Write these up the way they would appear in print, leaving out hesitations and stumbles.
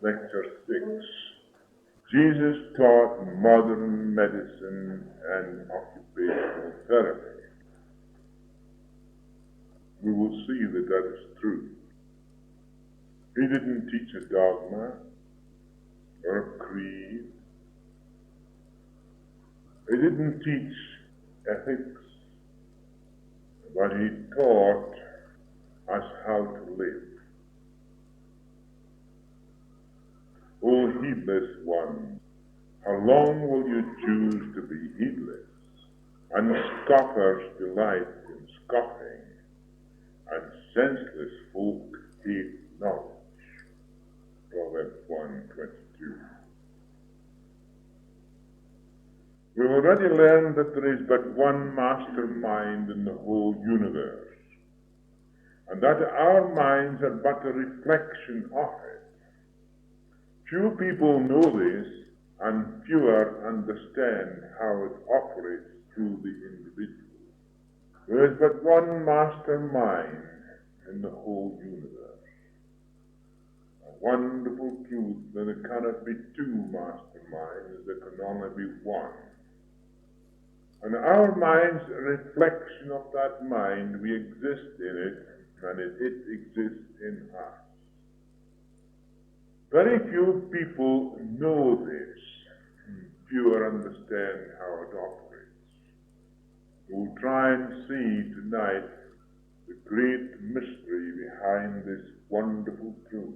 Lecture 6. Jesus taught modern medicine and occupational therapy. We will see that that is true. He didn't teach a dogma or a creed. He didn't teach ethics, but he taught us how to live. O heedless one, how long will you choose to be heedless? And scoffers delight in scoffing, and senseless folk hate knowledge. Proverbs 1:22. We've already learned that there is but one mastermind in the whole universe, and that our minds are but a reflection of it. Few people know this, and fewer understand how it operates through the individual. There is but one mastermind in the whole universe. A wonderful truth that there cannot be two masterminds, there can only be one. And our mind's a reflection of that mind. We exist in it, and it exists in us. Very few people know this. Fewer understand how it operates. We'll try and see tonight the great mystery behind this wonderful truth.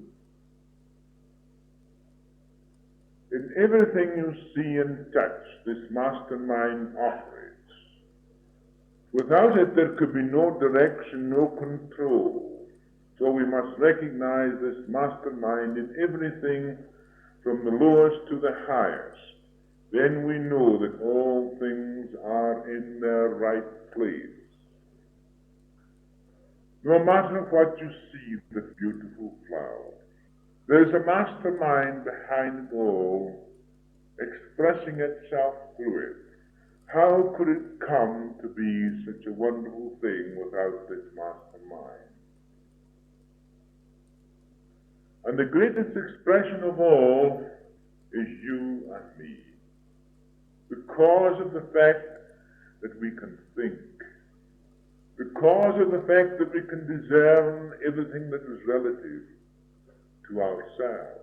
In everything you see and touch, this mastermind operates. Without it, there could be no direction, no control. So we must recognize this mastermind in everything from the lowest to the highest. Then we know that all things are in their right place. No matter what you see, the beautiful flower, there is a mastermind behind it all, expressing itself through it. How could it come to be such a wonderful thing without this mastermind? And the greatest expression of all is you and me, because of the fact that we can think, because of the fact that we can discern everything that is relative to ourselves,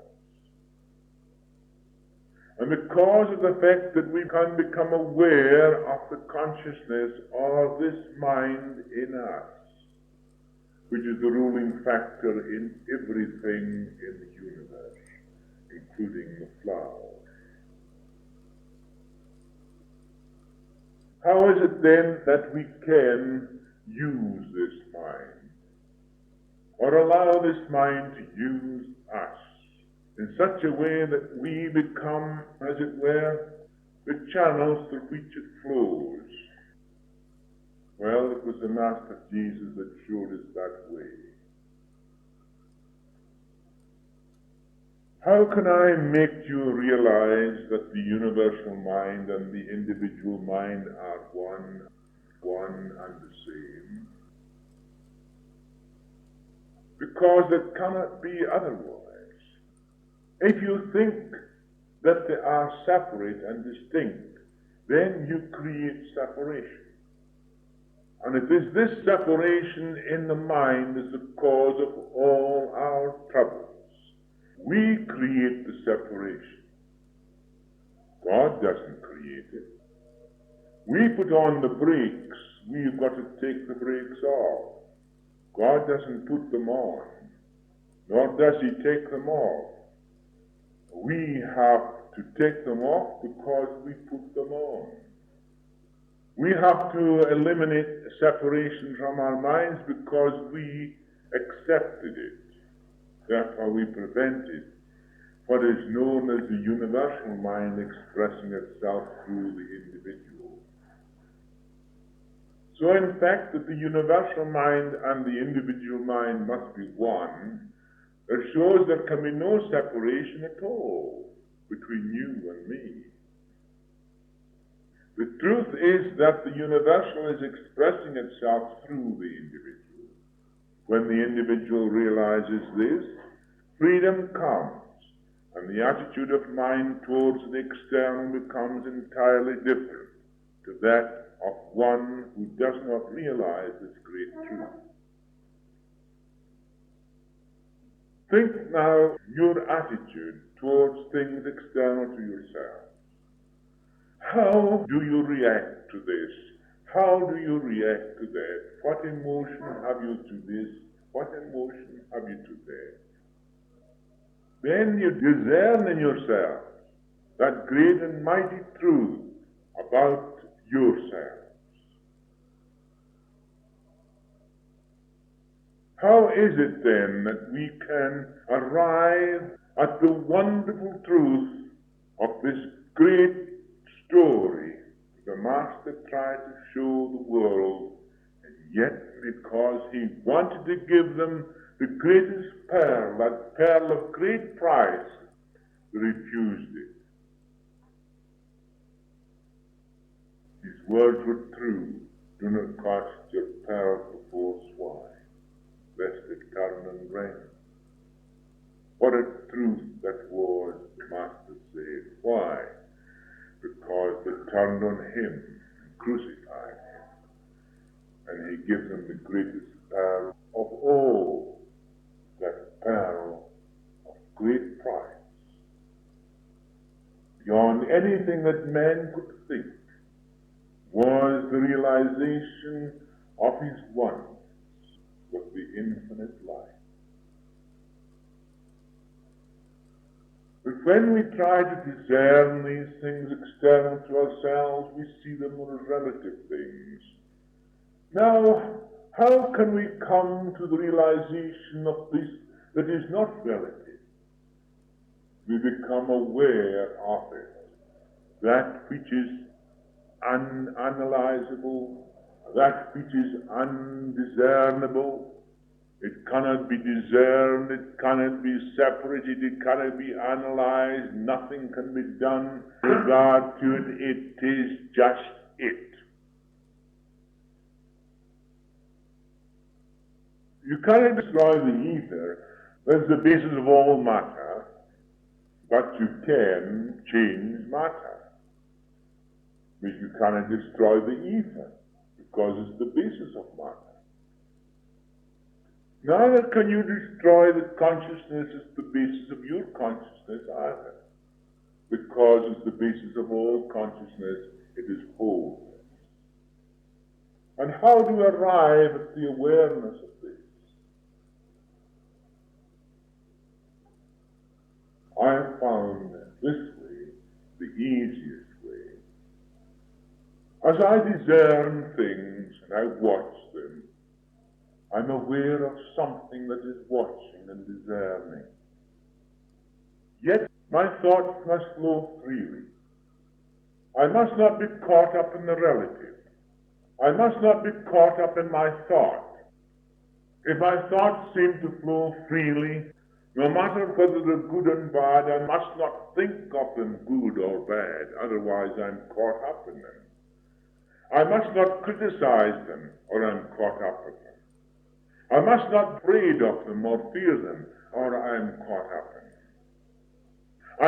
and because of the fact that we can become aware of the consciousness of this mind in us, which is the ruling factor in everything in the universe, including the flowers. How is it then that we can use this mind, or allow this mind to use us in such a way that we become, as it were, the channels through which it flows? Well, it was the Master Jesus that showed us that way. How can I make you realize that the universal mind and the individual mind are one and the same? Because it cannot be otherwise. If you think that they are separate and distinct, then you create separation. And it is this separation in the mind is the cause of all our troubles. We create the separation. God doesn't create it. We put on the brakes. We've got to take the brakes off. God doesn't put them on, nor does he take them off. We have to take them off because we put them on. We have to eliminate separation from our minds because we accepted it. Therefore we prevented what is known as the universal mind expressing itself through the individual. So in fact that the universal mind and the individual mind must be one, it shows there can be no separation at all between you and me. The truth is that the universal is expressing itself through the individual. When the individual realizes this, freedom comes. And the attitude of mind towards the external becomes entirely different to that of one who does not realize this great truth. Think now your attitude towards things external to yourself. How do you react to this? How do you react to that? What emotion have you to this? What emotion have you to that? Then you discern in yourself that great and mighty truth about yourselves. How is it then that we can arrive at the wonderful truth of this great story the Master tried to show the world, and yet because he wanted to give them the greatest pearl, that pearl of great price, they refused it? His words were true. Do not cast your pearl before swine, lest it turn and rend. What a truth that was, the Master said. Why? Because they turned on him and crucified him. And he gives them the greatest pearl of all, that pearl of great price, beyond anything that man could think, was the realization of his oneness with the infinite life. But when we try to discern these things external to ourselves, we see them as relative things. Now, how can we come to the realization of this that is not relative? We become aware of it. That which is unanalyzable, that which is undiscernible, it cannot be discerned, it cannot be separated, it cannot be analyzed, nothing can be done with regard to it. It is just it. You cannot destroy the ether, that's the basis of all matter, but you can change matter. But you cannot destroy the ether, because it's the basis of matter. Neither can you destroy the consciousness as the basis of your consciousness either, because it's the basis of all consciousness, it is wholeness. And how do you arrive at the awareness of this? I have found this way the easiest way. As I discern things and I watch them, I'm aware of something that is watching and discerning. Yet my thoughts must flow freely. I must not be caught up in the relative. I must not be caught up in my thought. If my thoughts seem to flow freely, no matter whether they're good and bad, I must not think of them good or bad, otherwise I'm caught up in them. I must not criticize them, or I'm caught up in them. I must not be afraid of them or fear them, or I am caught up in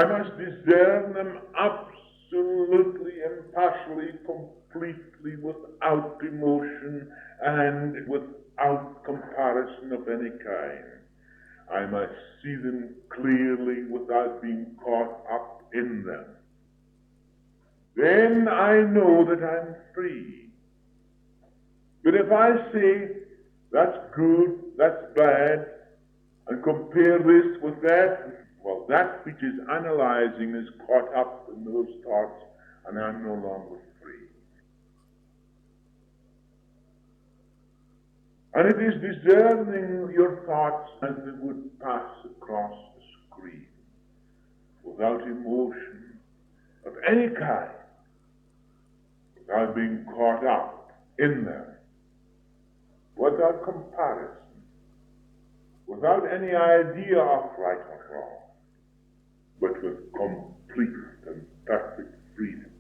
them. I must discern them absolutely, impartially, completely, without emotion and without comparison of any kind. I must see them clearly without being caught up in them. Then I know that I'm free. But if I say, that's good, that's bad, and compare this with that, well, that which is analyzing is caught up in those thoughts, and I'm no longer free. And it is discerning your thoughts as they would pass across the screen, without emotion of any kind, without being caught up in them, without comparison, without any idea of right or wrong, but with complete and perfect freedom.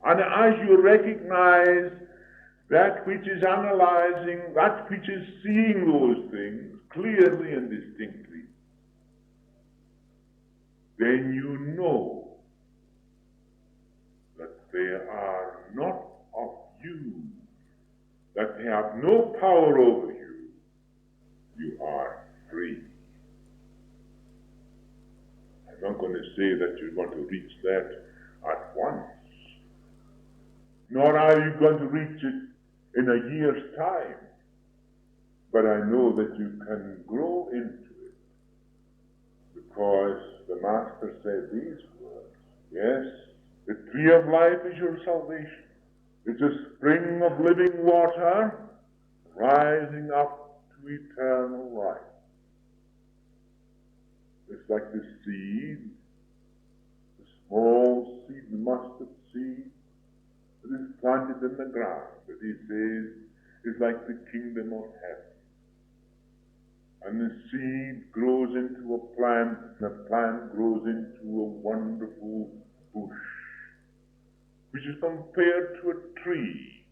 And as you recognize that which is analyzing, that which is seeing those things clearly and distinctly, then you know that they are not of you, that they have no power over you. You are free. I'm not going to say that you're going to reach that at once, nor are you going to reach it in a year's time, but I know that you can grow into it, because the Master said these words. Yes, the tree of life is your salvation. It's a spring of living water rising up to eternal life. It's like the seed, the small seed, the mustard seed that is planted in the ground, that he says is like the kingdom of heaven. And the seed grows into a plant, and the plant grows into a wonderful bush, which is compared to a tree.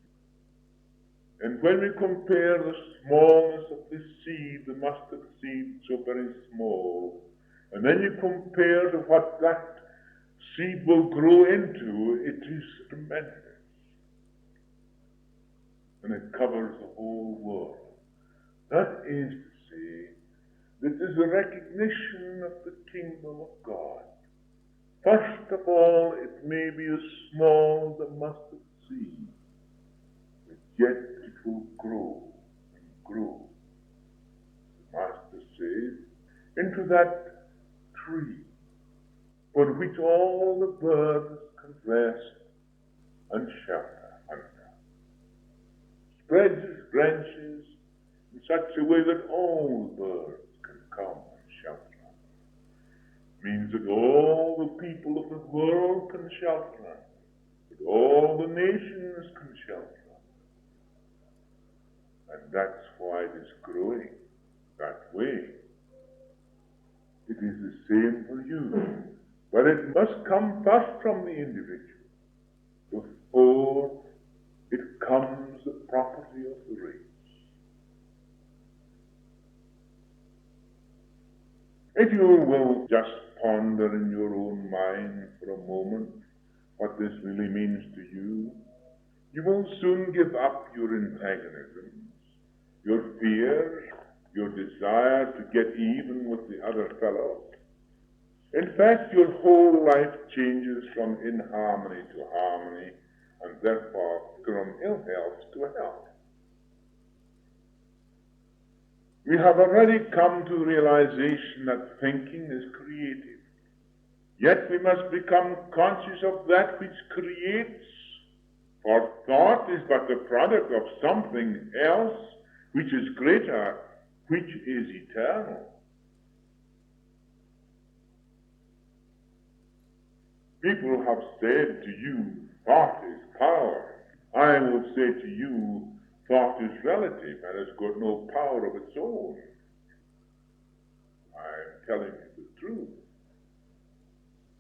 And when we compare the smallness of the seed, the mustard seed, so very small, and then you compare to what that seed will grow into, it is tremendous. And it covers the whole world. That is to say, this is a recognition of the kingdom of God. First of all, it may be as small as a mustard seed, but yet it will grow and grow. The Master says, into that tree, for which all the birds can rest and shelter under. Spreads its branches in such a way that all the birds can come and shelter under. Means that all the people of the world can shelter under, that all the nations can shelter under. And that's why it is growing that way. It is the same for you. But it must come first from the individual before it comes the property of the race. If you will just ponder in your own mind for a moment what this really means to you, you will soon give up your antagonisms, your fears, your desire to get even with the other fellow. In fact, your whole life changes from inharmony to harmony, and therefore from ill health to health. We have already come to the realization that thinking is creative. Yet we must become conscious of that which creates, for thought is but the product of something else which is greater, which is eternal. People have said to you, thought is power. I will say to you, thought is relative and has got no power of its own. I am telling you the truth.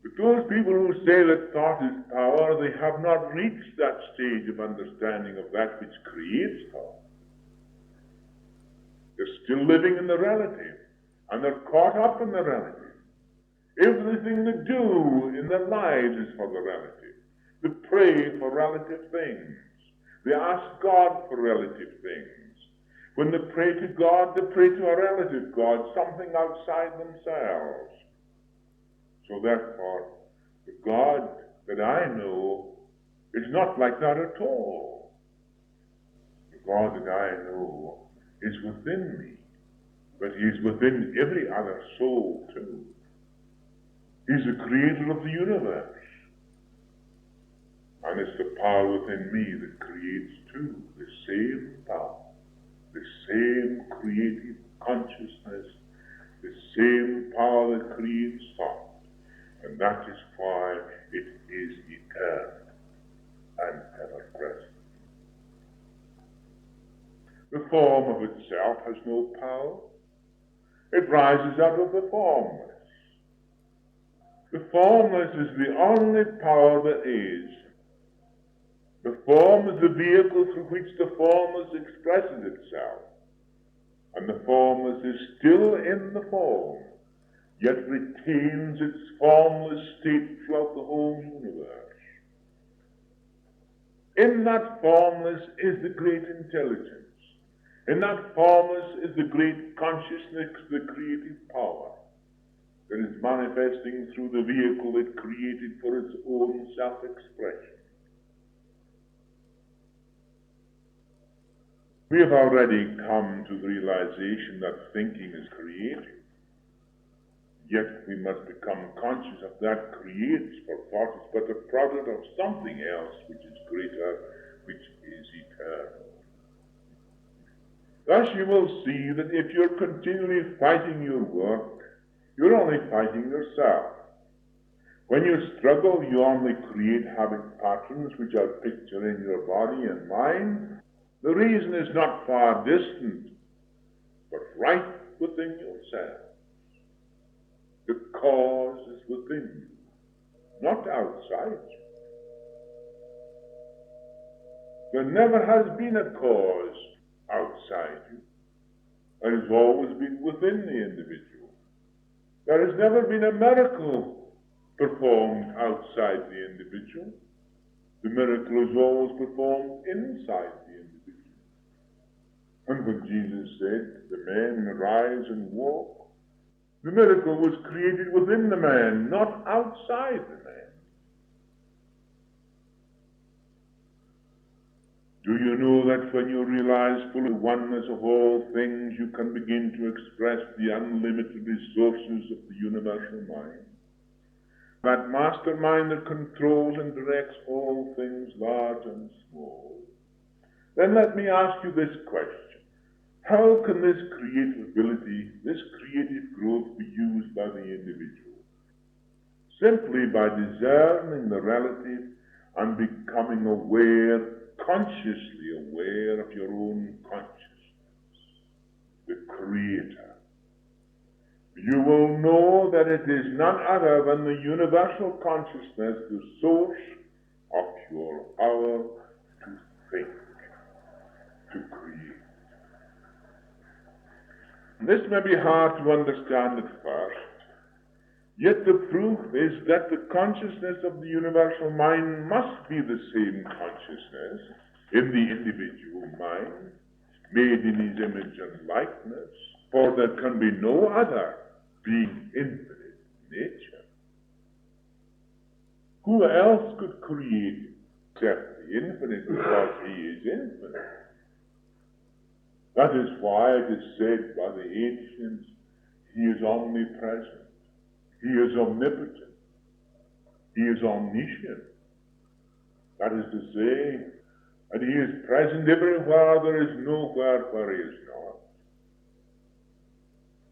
But those people who say that thought is power, they have not reached that stage of understanding of that which creates thought. They're still living in the relative, and they're caught up in the relative. Everything they do in their lives is for the relative. They pray for relative things. They ask God for relative things. When they pray to God, they pray to a relative God, something outside themselves. So therefore, the God that I know is not like that at all. The God that I know is within me, but he is within every other soul too. He's the creator of the universe. And it's the power within me that creates too, the same power, the same creative consciousness, the same power that creates thought. And that is why it is eternal and ever present. The form of itself has no power. It rises out of the formless. The formless is the only power that is. The form is the vehicle through which the formless expresses itself. And the formless is still in the form. yet retains its formless state throughout the whole universe. In that formless is the great intelligence. In that formless is the great consciousness, the creative power that is manifesting through the vehicle it created for its own self-expression. We have already come to the realization that thinking is creative. Yet we must become conscious of that creates, for thought is but a product of something else which is greater, which is eternal. Thus you will see that if you're continually fighting your work, you're only fighting yourself. When you struggle, you only create habit patterns which are pictured in your body and mind. The reason is not far distant, but right within yourself. The cause is within you, not outside you. There never has been a cause outside you. It has always been within the individual. There has never been a miracle performed outside the individual. The miracle is always performed inside the individual. And when Jesus said, "The man arise and walk," the miracle was created within the man, not outside the man. Do you know that when you realize fully the oneness of all things, you can begin to express the unlimited resources of the universal mind? That mastermind that controls and directs all things large and small. Then let me ask you this question. How can this creative ability, this creative growth be used by the individual? Simply by discerning the relative and becoming aware, consciously aware of your own consciousness, the Creator. You will know that it is none other than the universal consciousness, the source of your power to think, to create. This may be hard to understand at first, yet the proof is that the consciousness of the universal mind must be the same consciousness in the individual mind, made in his image and likeness, for there can be no other being infinite nature. Who else could create except the infinite, because he is infinite? That is why it is said by the ancients, he is omnipresent, he is omnipotent, he is omniscient. That is to say, that he is present everywhere, there is nowhere where he is not.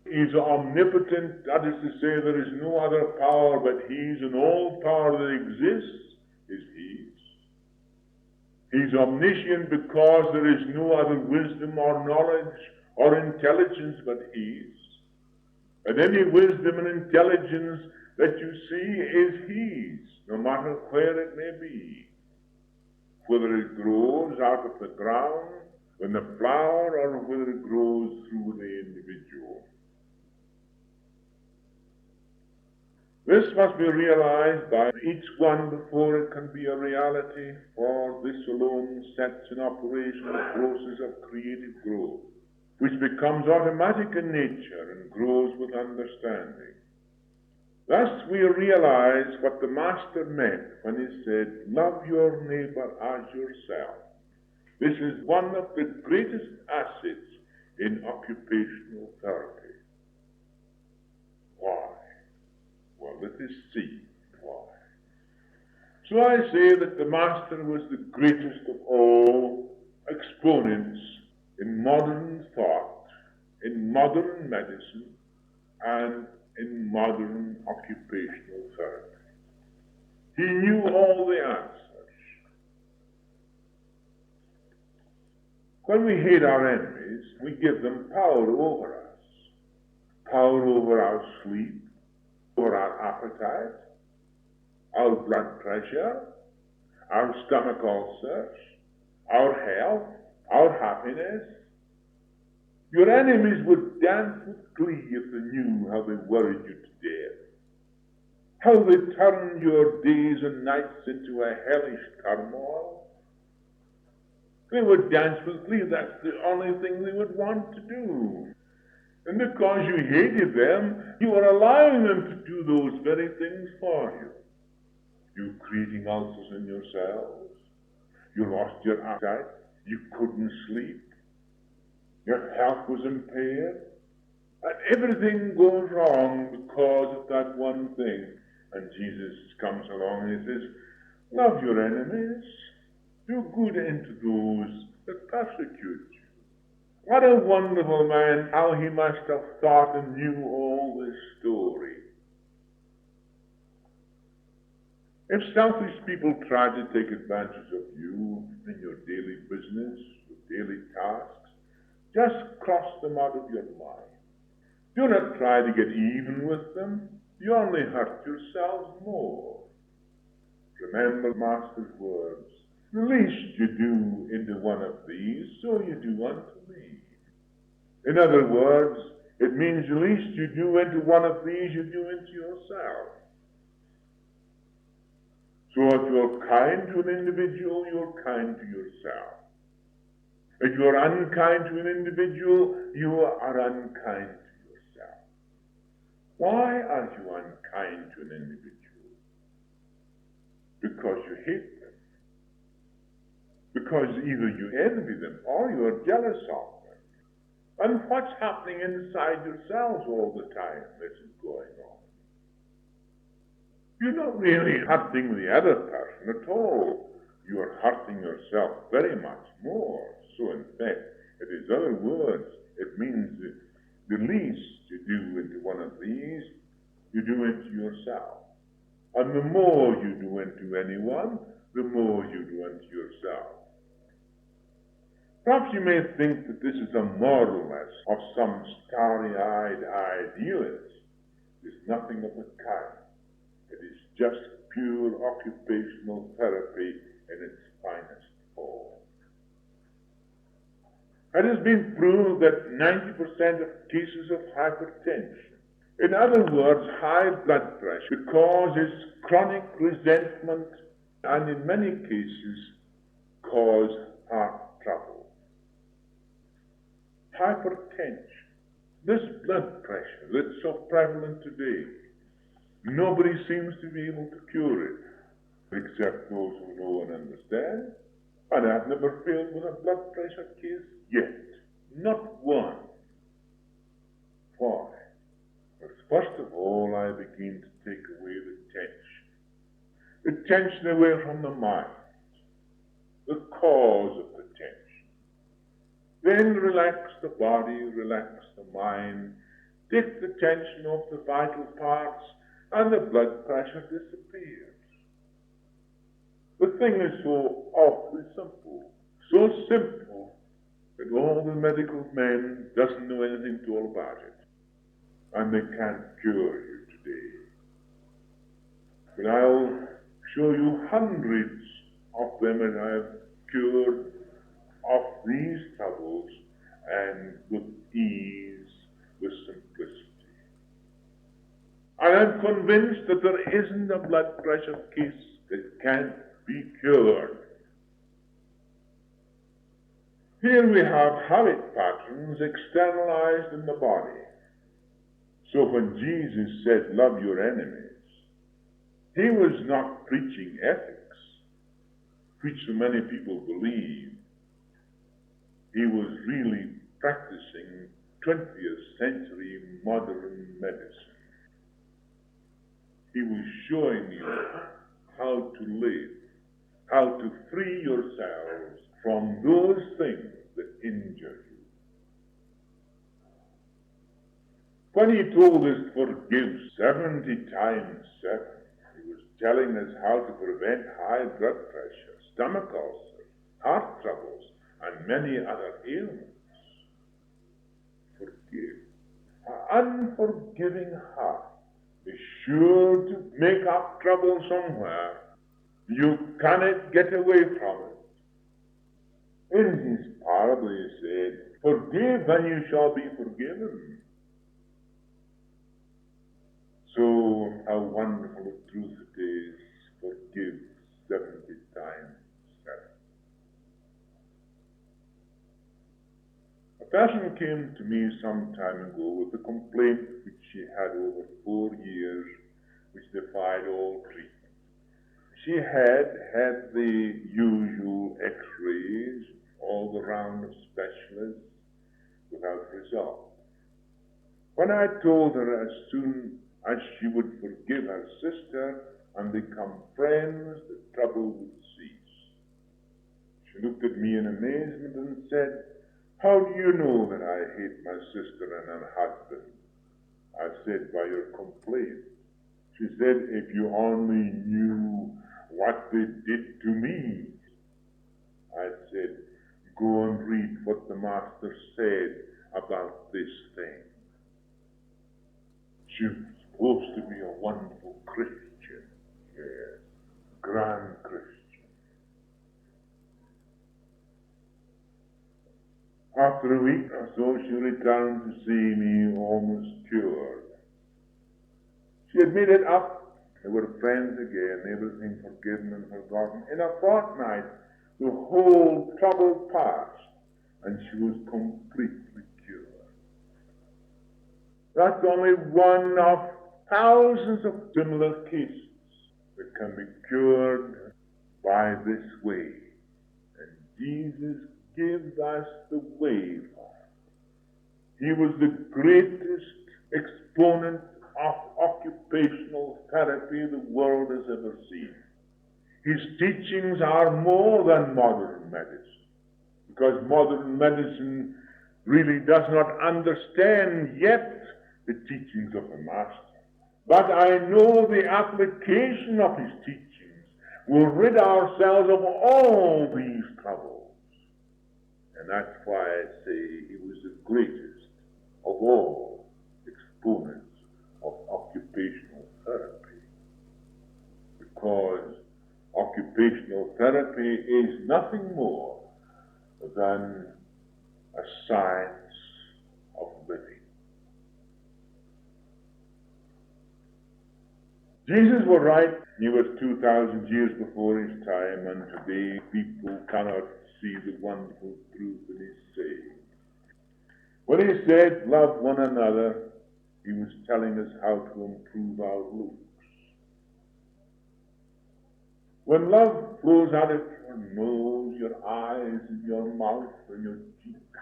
He is omnipotent, that is to say, there is no other power but his, and all power that exists is his. He's omniscient because there is no other wisdom or knowledge or intelligence but his. And any wisdom and intelligence that you see is his, no matter where it may be. Whether it grows out of the ground in the flower, or whether it grows through the individual. This must be realized by each one before it can be a reality, for this alone sets in operation the process of creative growth, which becomes automatic in nature and grows with understanding. Thus we realize what the Master meant when he said, "Love your neighbor as yourself." This is one of the greatest assets in occupational therapy. Why? Well, let us see why. So I say that the Master was the greatest of all exponents in modern thought, in modern medicine, and in modern occupational therapy. He knew all the answers. When we hate our enemies, we give them power over us, power over our sleep, over our appetite, our blood pressure, our stomach ulcers, our health, our happiness. Your enemies would dance with glee if they knew how they worried you to death, how they turned your days and nights into a hellish turmoil. They would dance with glee. That's the only thing they would want to do. And because you hated them, you were allowing them to do those very things for you. You creating ulcers in yourselves. You lost your appetite. You couldn't sleep. Your health was impaired. And everything goes wrong because of that one thing. And Jesus comes along and he says, love your enemies. Do good unto those that persecute you. What a wonderful man, how he must have thought and knew all this story. If selfish people try to take advantage of you in your daily business, your daily tasks, just cross them out of your mind. Do not try to get even with them. You only hurt yourselves more. Remember Master's words. The least you do into one of these, so you do unto me. In other words, it means the least you do into one of these, you do into yourself. So if you're kind to an individual, you're kind to yourself. If you're unkind to an individual, you are unkind to yourself. Why are you unkind to an individual? Because you hate them. Because either you envy them or you are jealous of them. And what's happening inside yourselves all the time this is going on? You're not really hurting the other person at all. You are hurting yourself very much more. So in fact, it is other words. It means that the least you do into one of these, you do into yourself. And the more you do into anyone, the more you do into yourself. Perhaps you may think that this is a moralist of some starry-eyed idealist. It is nothing of the kind. It is just pure occupational therapy in its finest form. It has been proved that 90% of cases of hypertension, in other words, high blood pressure, causes chronic resentment and in many cases cause heart trouble. Hypertension, this blood pressure that's so prevalent today, nobody seems to be able to cure it, except those who know and understand. And I've never failed with a blood pressure case yet. Not one. Why? Because first of all, I begin to take away the tension. The tension away from the mind. The cause of the tension. Then relax the body, relax the mind, take the tension off the vital parts, and the blood pressure disappears. The thing is so awfully simple, so simple that all the medical men doesn't know anything at all about it, and they can't cure you today. But I'll show you hundreds of them that I've cured of these troubles, and with ease, with simplicity. And I'm convinced that there isn't a blood pressure case that can't be cured. Here we have habit patterns externalized in the body. So when Jesus said, love your enemies, he was not preaching ethics, which so many people believe. He was really practicing 20th century modern medicine. He was showing you how to live, how to free yourselves from those things that injure you. When he told us to forgive 70 times 7, he was telling us how to prevent high blood pressure, stomach ulcers, heart troubles, and many other ailments. Forgive. An unforgiving heart is sure to make up trouble somewhere. You cannot get away from it. In his parable he said, Forgive and you shall be forgiven. So how wonderful a truth it is, forgive 70 times 7. A person came to me some time ago with a complaint which she had over 4 years, which defied all treatment. She had the usual x-rays, all the round of specialists, without result. When I told her as soon as she would forgive her sister and become friends, the trouble would cease. She looked at me in amazement and said, "How do you know that I hate my sister and her husband?" I said, "By your complaint." She said, "If you only knew what they did to me." I said, "Go and read what the Master said about this thing." She was supposed to be a wonderful Christian. Yes, grand Christian. After a week or so, she returned to see me almost cured. She had made it up. They were friends again, everything forgiven and forgotten. In a fortnight, the whole trouble passed, and she was completely cured. That's only one of thousands of similar cases that can be cured by this way. And Jesus gives us the way for it. He was the greatest exponent of occupational therapy the world has ever seen. His teachings are more than modern medicine, because modern medicine really does not understand yet the teachings of the Master. But I know the application of his teachings will rid ourselves of all these troubles. And that's why I say he was the greatest of all exponents of occupational therapy. Because occupational therapy is nothing more than a science of living. Jesus was right. He was 2,000 years before his time, and today people cannot see the wonderful truth in his saying. When he said, "Love one another," he was telling us how to improve our looks. When love flows out of your nose, your eyes, and your mouth, and your cheeks,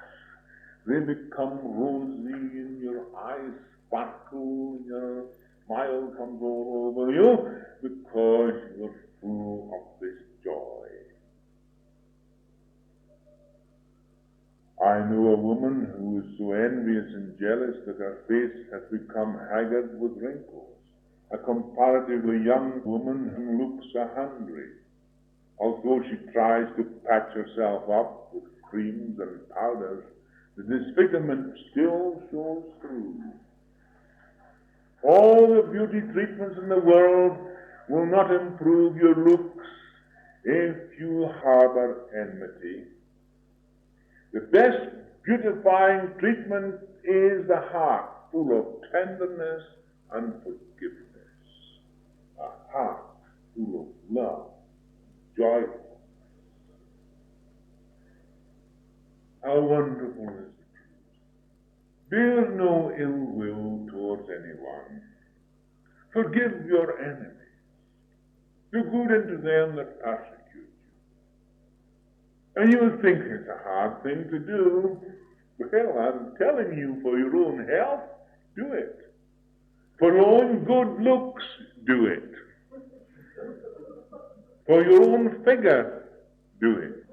they become rosy, and your eyes sparkle, and your smile comes all over you, because you're full of this joy. I know a woman who is so envious and jealous that her face has become haggard with wrinkles. A comparatively young woman who looks 100. Although she tries to patch herself up with creams and powders, the disfigurement still shows through. All the beauty treatments in the world will not improve your looks if you harbor enmity. The best beautifying treatment is the heart full of tenderness and forgiveness. A heart full of love, joyful. How wonderful is it? Bear no ill will towards anyone. Forgive your enemies. Do good unto them that persecute you. And you will think it's a hard thing to do. Well, I'm telling you, for your own health, do it. For your own good looks, do it. For your own figure, do it.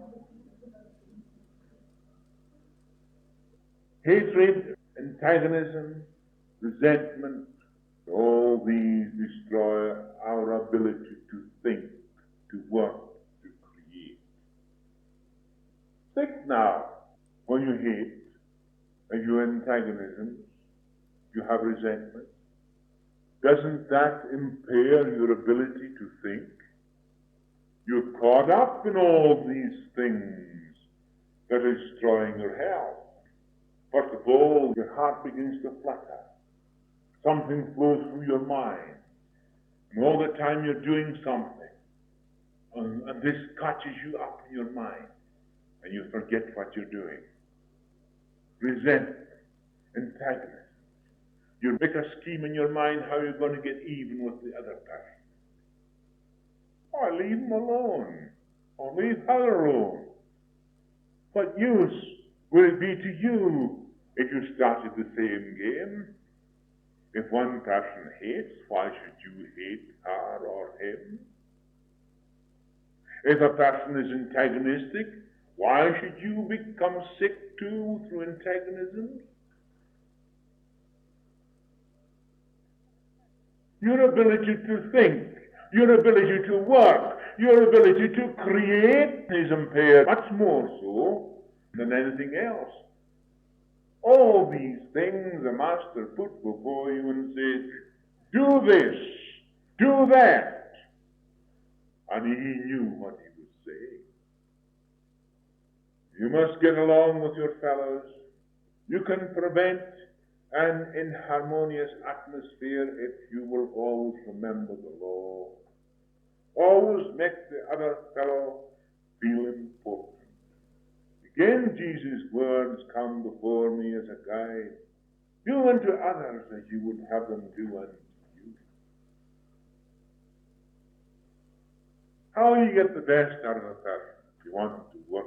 Hatred, antagonism, resentment, all these destroy our ability to think, to work, to create. Think now, when you hate, and you antagonism, you have resentment, doesn't that impair your ability to think? You're caught up in all these things that are destroying your health. First of all, your heart begins to flutter. Something flows through your mind. And all the time you're doing something. And this catches you up in your mind. And you forget what you're doing. Resentment, antagonism. You make a scheme in your mind how you're going to get even with the other person. Or leave him alone. Or leave her alone. What use will it be to you if you started the same game? If one person hates, why should you hate her or him? If a person is antagonistic, why should you become sick too through antagonism? Your ability to think, your ability to work, your ability to create is impaired much more so than anything else. All these things the Master put before you and says, do this, do that. And he knew what he was saying. You must get along with your fellows. You can prevent an inharmonious atmosphere if you will always remember the law. Always make the other fellow feel important. Again, Jesus' words come before me as a guide. Do unto others as you would have them do unto you. How you get the best out of a person, if you want him to work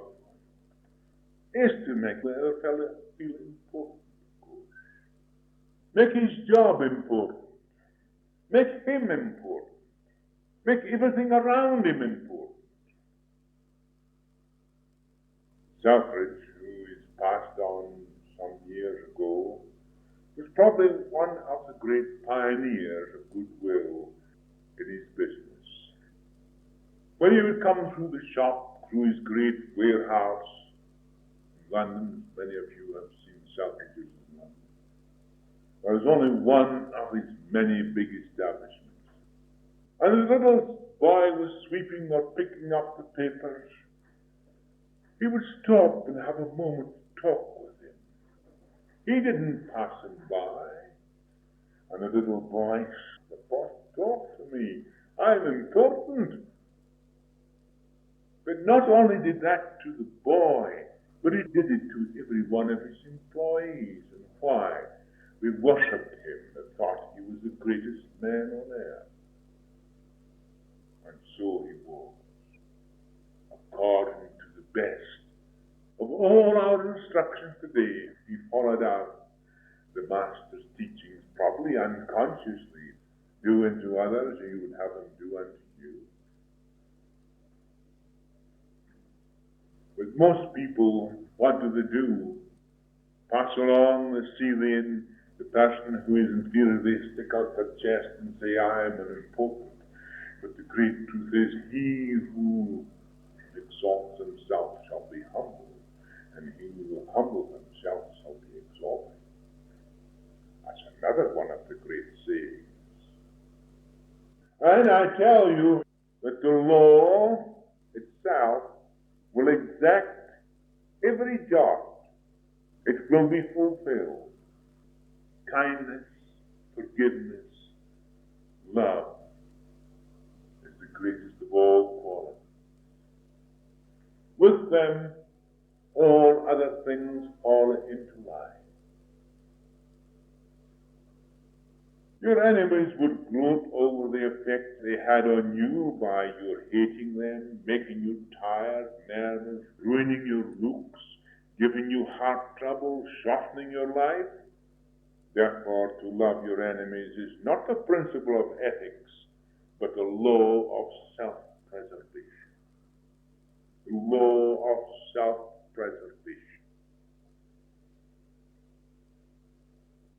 for him, is to make the other fellow feel important, of course. Make his job important. Make him important. Make everything around him important. Selfridge, who is passed on some years ago, was probably one of the great pioneers of goodwill in his business. When he would come through the shop, through his great warehouse in London, many of you have seen Selfridge's in London, there was only one of his many big establishments. And the little boy was sweeping or picking up the papers. He would stop and have a moment's talk with him. He didn't pass him by. And the little boy, the boss, talk to me. I'm important. But not only did that to the boy, but he did it to every one of his employees. And why? We worshipped him and thought he was the greatest man on earth. And so he was, according to the best of all our instructions today. He followed out the Master's teachings, probably unconsciously. Do unto others as you would have them do unto you. But most people, what do they do? Pass along the sea lane, the person who isn't feeling, they stick out their chest and say, I am an important. But the great truth is, he who exalts himself shall be humbled, and he who will humble himself shall be exalted. That's another one of the great sayings. And I tell you that the law itself will exact every jot. It will be fulfilled. Kindness, forgiveness, love is the greatest of all qualities. With them, all other things fall into line. Your enemies would gloat over the effect they had on you by your hating them, making you tired, nervous, ruining your looks, giving you heart trouble, shortening your life. Therefore, to love your enemies is not the principle of ethics, but the law of self-preservation. The law of self-preservation.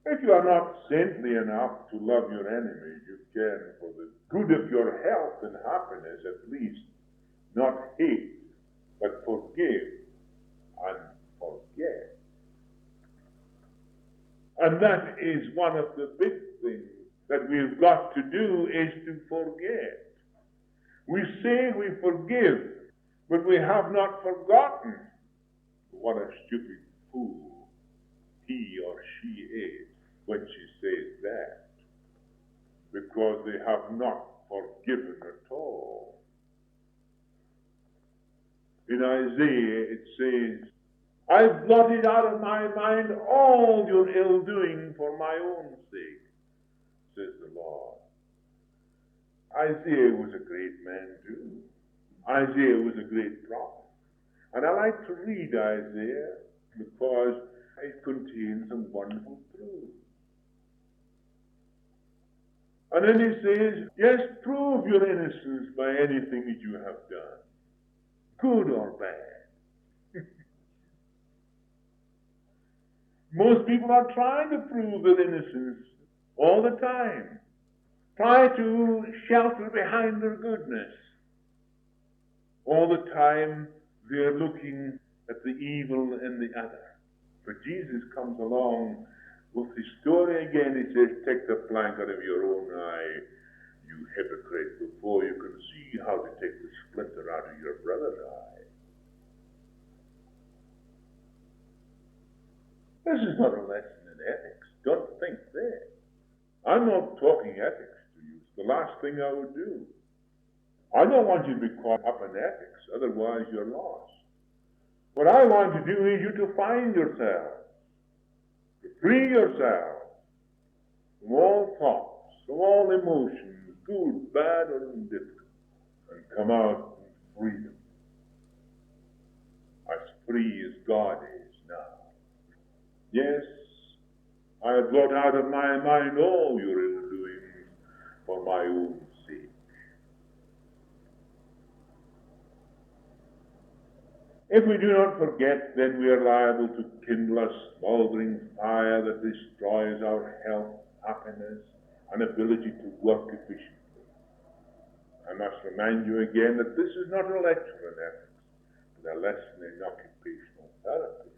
If you are not saintly enough to love your enemies, you can, for the good of your health and happiness at least, not hate, but forgive and forget. And that is one of the big things that we've got to do, is to forget. We say we forgive, but we have not forgotten. What a stupid fool he or she is when she says that, because they have not forgiven at all. In Isaiah it says, I've blotted out of my mind all your ill-doing for my own sake, says the Lord. Isaiah was a great man too. Isaiah was a great prophet. And I like to read Isaiah because it contains some wonderful truth. And then he says, yes, prove your innocence by anything that you have done, good or bad. Most people are trying to prove their innocence all the time, try to shelter behind their goodness. All the time they're looking at the evil in the other. But Jesus comes along with the story again. He says, take the plank out of your own eye, you hypocrite, before you can see how to take the splinter out of your brother's eye. This is not a lesson in ethics. Don't think that. I'm not talking ethics to you. It's the last thing I would do. I don't want you to be caught up in ethics, otherwise you're lost. What I want to do is you to find yourself, to free yourself from all thoughts, from all emotions, good, bad, or indifferent, and come out in freedom, as free as God is now. Yes, I have blot out of my mind all your ill-doings for my own sake. If we do not forget, then we are liable to kindle a smoldering fire that destroys our health, happiness, and ability to work efficiently. I must remind you again that this is not a lecture in ethics, but a lesson in occupational therapy.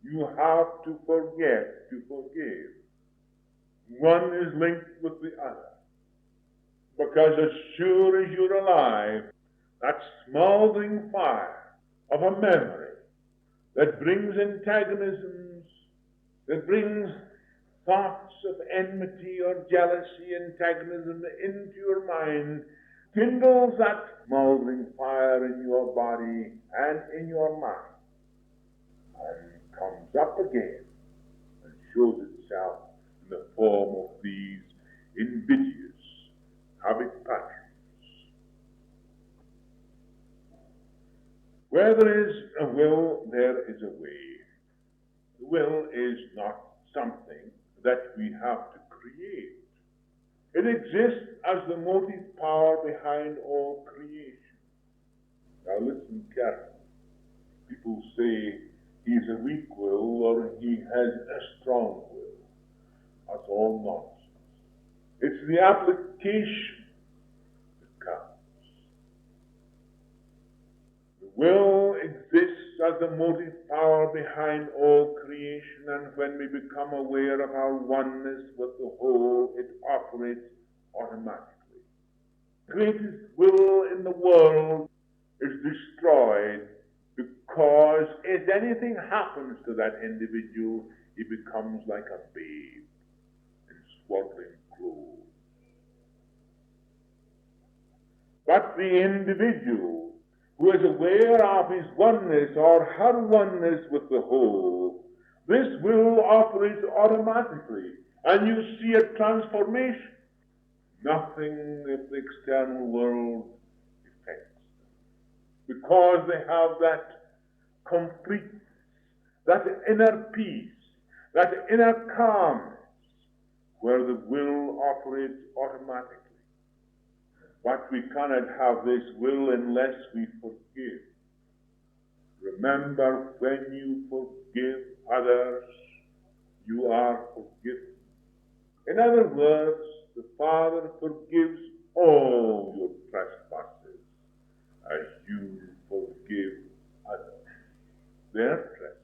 You have to forget to forgive. One is linked with the other, because as sure as you're alive, that smoldering fire of a memory that brings antagonisms, that brings thoughts of enmity or jealousy, antagonism into your mind, kindles that smoldering fire in your body and in your mind, and comes up again and shows itself in the form of these invidious habit patterns. Where there is a will, there is a way. The will is not something that we have to create. It exists as the motive power behind all creation. Now listen carefully. People say he's a weak will or he has a strong will. That's all nonsense. It's the application that counts. Will exists as the motive power behind all creation, and when we become aware of our oneness with the whole, it operates automatically. The greatest will in the world is destroyed because if anything happens to that individual, he becomes like a babe in swaddling clothes. But the individual who is aware of his oneness or her oneness with the whole, this will operate automatically, and you see a transformation. Nothing of the external world affects them, because they have that completeness, that inner peace, that inner calmness, where the will operates automatically. But we cannot have this will unless we forgive. Remember, when you forgive others, you are forgiven. In other words, the Father forgives all your trespasses as you forgive others their trespasses.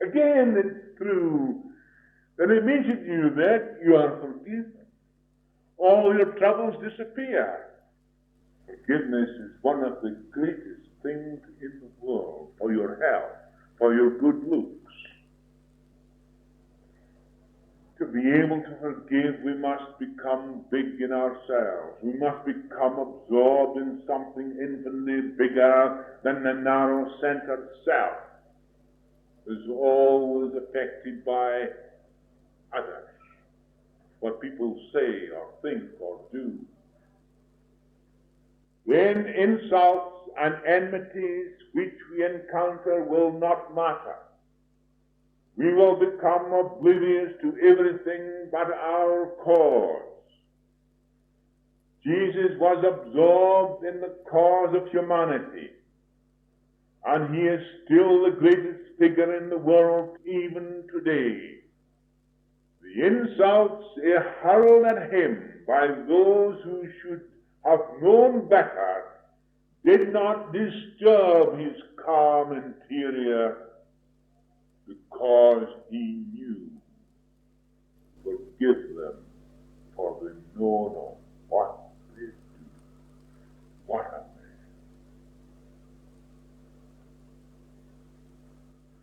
Again, it's true that it means to you that you are forgiven. All your troubles disappear. Forgiveness is one of the greatest things in the world, for your health, for your good looks. To be able to forgive, we must become big in ourselves. We must become absorbed in something infinitely bigger than the narrow-centered self, is always affected by others, what people say or think or do. Then insults and enmities which we encounter will not matter. We will become oblivious to everything but our cause. Jesus was absorbed in the cause of humanity, and he is still the greatest figure in the world even today. The insults hurled at him by those who should have known better did not disturb his calm interior, because he knew, forgive them, for they know not what they do. What a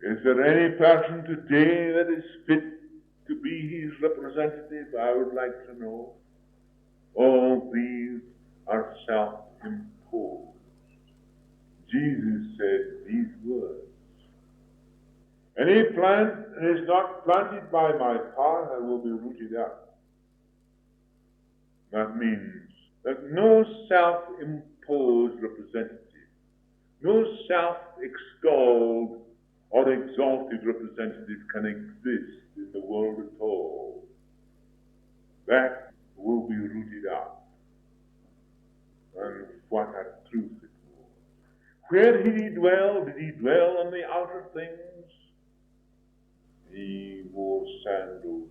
man. Is there any person today that is fit to be his representative? I would like to know. All these are self-imposed. Jesus said these words, "Any plant that is not planted by my Father will be rooted up." That means that no self-imposed representative, no self-extolled or exalted representative can exist in the world at all. That will be rooted up. And what a truth it was. Where did he dwell? Did he dwell on the outer things? He wore sandals.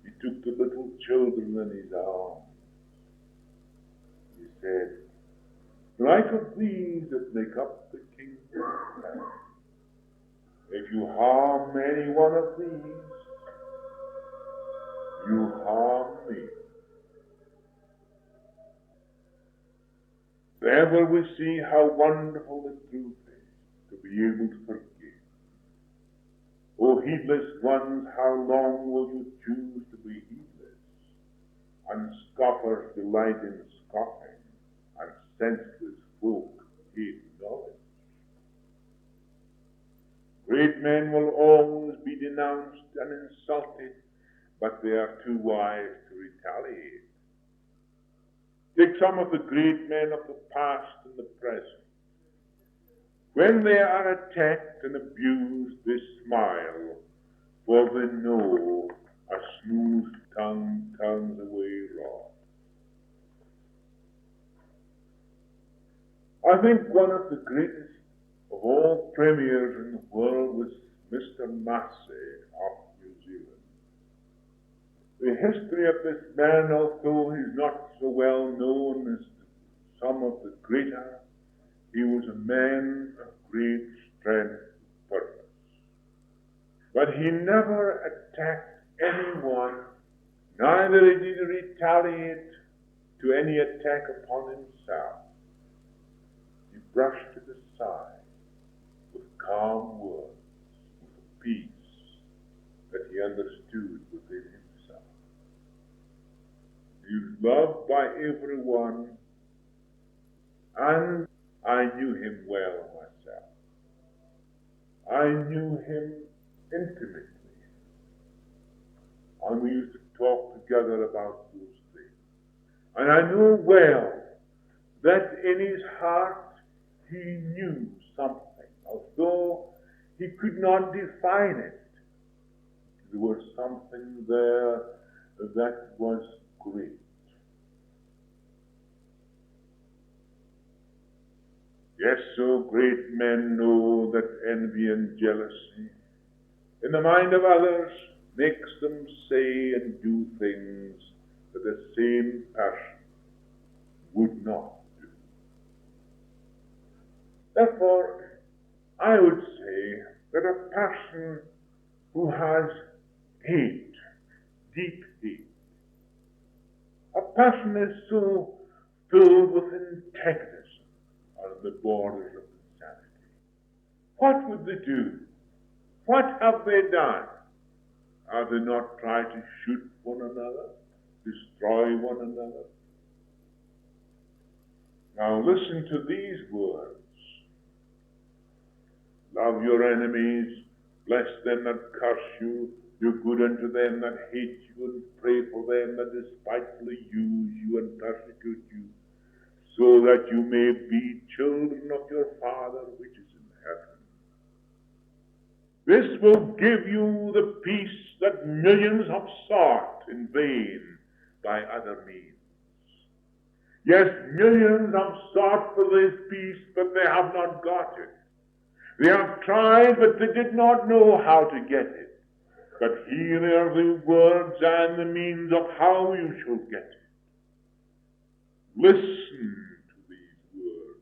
He took the little children in his arms. He said, "Like of these that make up the kingdom of heaven. If you harm any one of these, you harm me." Therefore we see how wonderful the truth is, to be able to forgive. O heedless ones, how long will you choose to be heedless? And scoffers delight in scoffing, and senseless folk hate knowledge. Great men will always be denounced and insulted, but they are too wise to retaliate. Take some of the great men of the past and the present. When they are attacked and abused, they smile, for they know a smooth tongue turns away wrath. I think one of the greatest of all premiers in the world was Mr. Massey of New Zealand. The history of this man, although he's not so well known as some of the greater, he was a man of great strength of purpose. But he never attacked anyone, neither did he retaliate to any attack upon himself. He brushed it aside with calm words, with a peace that he understood within himself. He was loved by everyone, and I knew him well myself. I knew him intimately, and we used to talk together about those things. And I know well that in his heart he knew something, although he could not define it. There was something there that was great. Yes, so great men know that envy and jealousy in the mind of others makes them say and do things that the same person would not do. Therefore, I would say that a person who has hate, deep hate, a person is so filled with antagonism or the borders of insanity. What would they do? What have they done? Have they not tried to shoot one another, destroy one another? Now listen to these words. Love your enemies, bless them that curse you, do good unto them that hate you, and pray for them that despitefully use you and persecute you, so that you may be children of your Father which is in heaven. This will give you the peace that millions have sought in vain by other means. Yes, millions have sought for this peace, but they have not got it. They have tried, but they did not know how to get it. But here are the words and the means of how you shall get it. Listen to these words.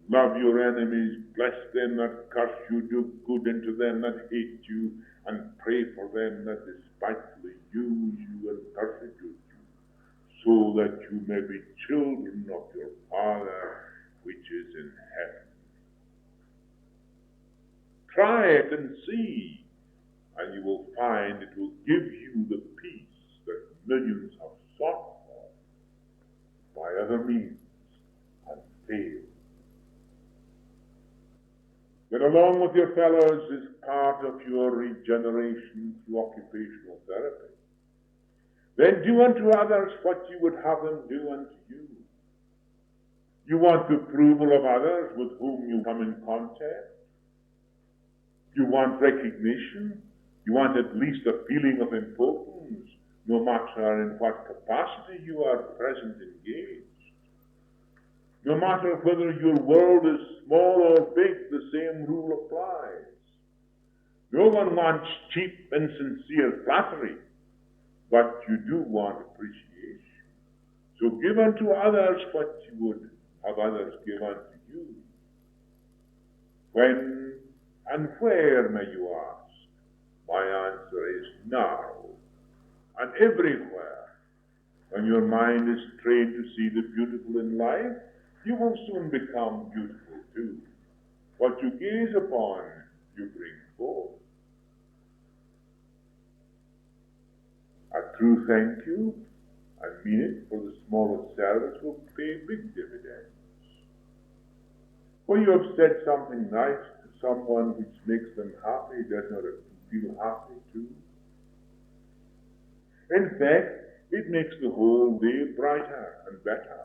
Love your enemies, bless them that curse you, do good unto them that hate you, and pray for them that despitefully use you and persecute you, so that you may be children of your Father which is in heaven. Try it and see, and you will find it will give you the peace that millions have sought for by other means and failed. Then along with your fellows is part of your regeneration through occupational therapy. Then do unto others what you would have them do unto you. You want the approval of others with whom you come in contact. You want recognition. You want at least a feeling of importance, no matter in what capacity you are present engaged. No matter whether your world is small or big, the same rule applies. No one wants cheap, insincere flattery, but you do want appreciation. So give unto others what you would have others give unto you. When and where, may you ask? My answer is now and everywhere. When your mind is trained to see the beautiful in life, you will soon become beautiful too. What you gaze upon, you bring forth. A true thank you, I mean it, for the smallest service will pay big dividends. For you have said something nice to someone which makes them happy, does not feel happy too. In fact, it makes the whole day brighter and better.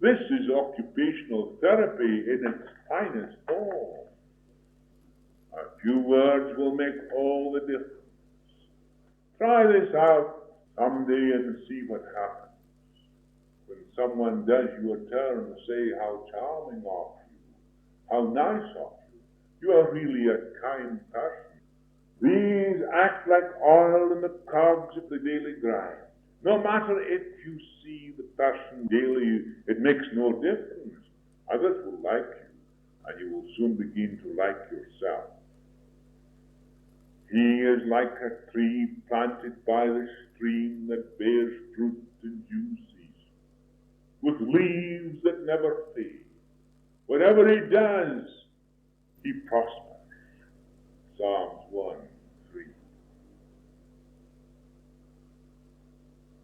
This is occupational therapy in its finest form. A few words will make all the difference. Try this out someday and see what happens. When someone does you a turn and say how charming of you, how nice of you, you are really a kind person. These act like oil in the cogs of the daily grind. No matter if you see the person daily, it makes no difference. Others will like you, and you will soon begin to like yourself. He is like a tree planted by the stream that bears fruit in due season, with leaves that never fade. Whatever he does, he prospers. Psalms 1:3.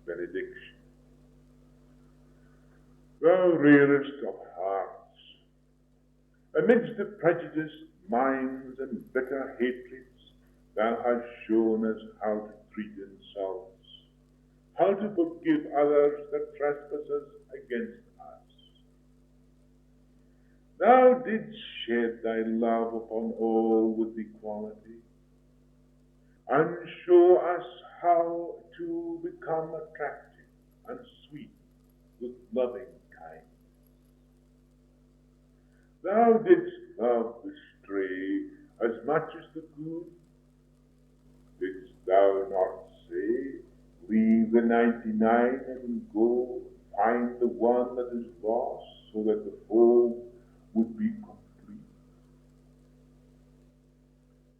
Benediction. Thou rearest of hearts, amidst the prejudiced minds and bitter hatreds, thou hast shown us how to treat insults, how to forgive others that trespass us against us. Thou didst shed thy love upon all with equality, and show us how to become attractive and sweet with loving kindness. Thou didst love the stray as much as the good. Didst thou not say, leave the 99 and go find the one that is lost, so that the fold would be complete?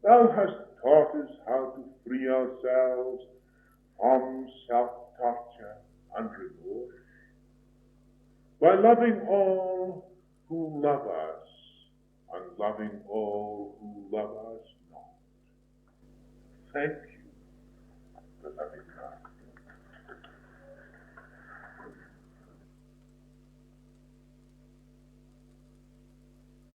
Thou hast taught us how to free ourselves from self-torture and remorse. By loving all, who love us, and loving all who love us not. Thank